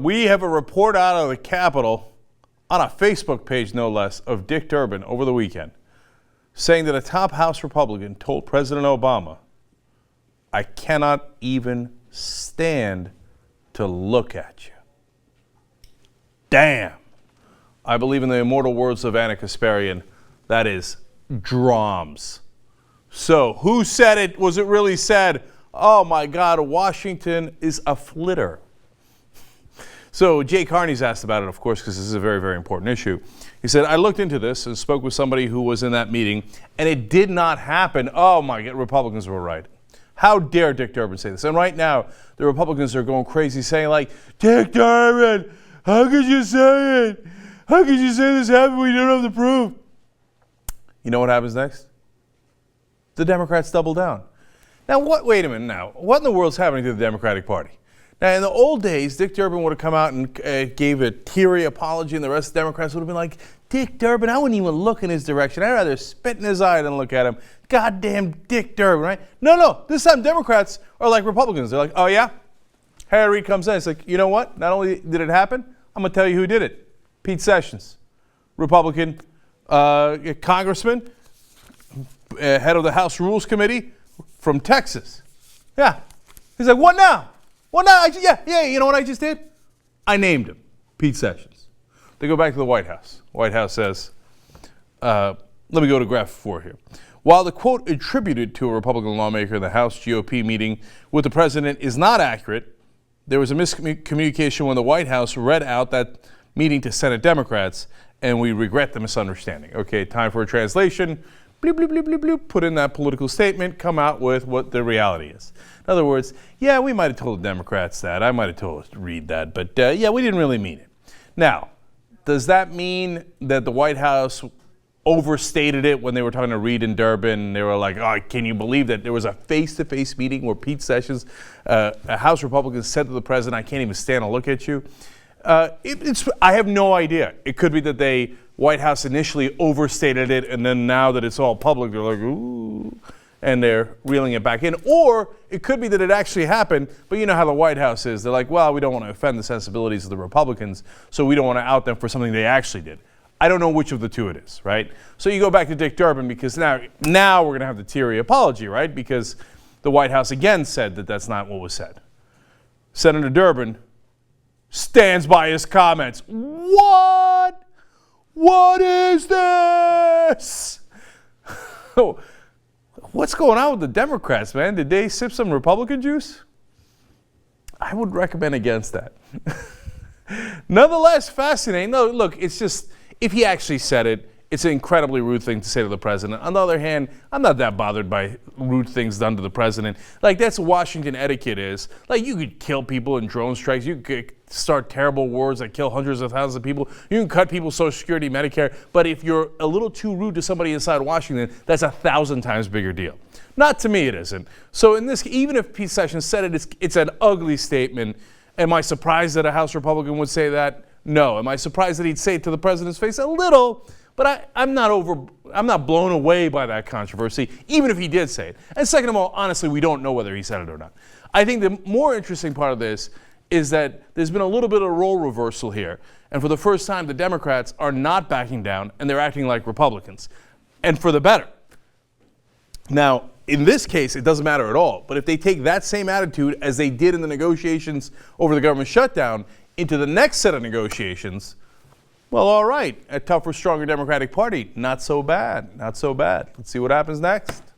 We have a report out of the Capitol on a Facebook page, no less, of Dick Durbin over the weekend, saying that a top House Republican told President Obama, "I cannot even stand to look at you." Damn. I believe in the immortal words of Anna Kasparian, that is drums. So, who said it? Was it really said? Oh my God, Washington is a flitter. So Jay Carney's asked about it, of course, because this is a very, very important issue. He said, I looked into this and spoke with somebody who was in that meeting, and it did not happen. Oh my God, Republicans were right. How dare Dick Durbin say this? And right now, the Republicans are going crazy saying like, Dick Durbin, how could you say it? How could you say this happened when you don't have the proof? You know what happens next? The Democrats double down. Now, wait a minute now. What in the world's happening to the Democratic Party? Now, in the old days, Dick Durbin would have come out and gave a teary apology, and the rest of the Democrats would have been like, Dick Durbin, I wouldn't even look in his direction. I'd rather spit in his eye than look at him. Goddamn Dick Durbin, right? No. This time, Democrats are like Republicans. They're like, oh, yeah? Harry Reid comes in. It's like, you know what? Not only did it happen, I'm going to tell you who did it. Pete Sessions, Republican congressman, head of the House Rules Committee from Texas. Yeah. He's like, what now? What now? You know what I just did? I named him, Pete Sessions. They go back to the White House. White House says, let me go to graph 4 here. While the quote attributed to a Republican lawmaker in the House GOP meeting with the president is not accurate, there was a miscommunication when the White House read out that meeting to Senate Democrats, and we regret the misunderstanding. Okay, time for a translation. Bloop, bloop, bloop, bloop, bloop. Put in that political statement, come out with what the reality is. In other words, yeah, we might have told the Democrats that. I might have told Reid that, but yeah, we didn't really mean it. Now, does that mean that the White House overstated it when they were talking to Reid and Durbin? They were like, oh, can you believe that there was a face-to-face meeting where Pete Sessions, a House Republican, said to the president, I can't even stand to look at you? I have no idea. It could be that the White House initially overstated it, and then now that it's all public, they're like, ooh, and they're reeling it back in. Or it could be that it actually happened, but you know how the White House is. They're like, well, we don't want to offend the sensibilities of the Republicans, so we don't want to out them for something they actually did. I don't know which of the two it is, right? So you go back to Dick Durbin, because now we're going to have the teary apology, right? Because the White House again said that that's not what was said. Senator Durbin stands by his comments. What? What is this? What's going on with the Democrats, man? Did they sip some Republican juice? I would recommend against that. Nonetheless, fascinating. No, look, it's just, if he actually said it, it's an incredibly rude thing to say to the president. On the other hand, I'm not that bothered by rude things done to the president. Like, that's what Washington etiquette is. Like, you could kill people in drone strikes. You could start terrible wars that kill hundreds of thousands of people. You can cut people's Social Security, Medicare. But if you're a little too rude to somebody inside Washington, that's 1,000 times bigger deal. Not to me, it isn't. So in this, even if Pete Sessions said it, it's an ugly statement. Am I surprised that a House Republican would say that? No. Am I surprised that he'd say it to the president's face? A little. But I'm not blown away by that controversy, even if he did say it. And second of all, honestly, we don't know whether he said it or not. I think the more interesting part of this is that there's been a little bit of role reversal here. And for the first time, the Democrats are not backing down, and they're acting like Republicans. And for the better. Now, in this case, it doesn't matter at all. But if they take that same attitude as they did in the negotiations over the government shutdown into the next set of negotiations, well, all right, a tougher, stronger Democratic Party, not so bad, not so bad. Let's see what happens next.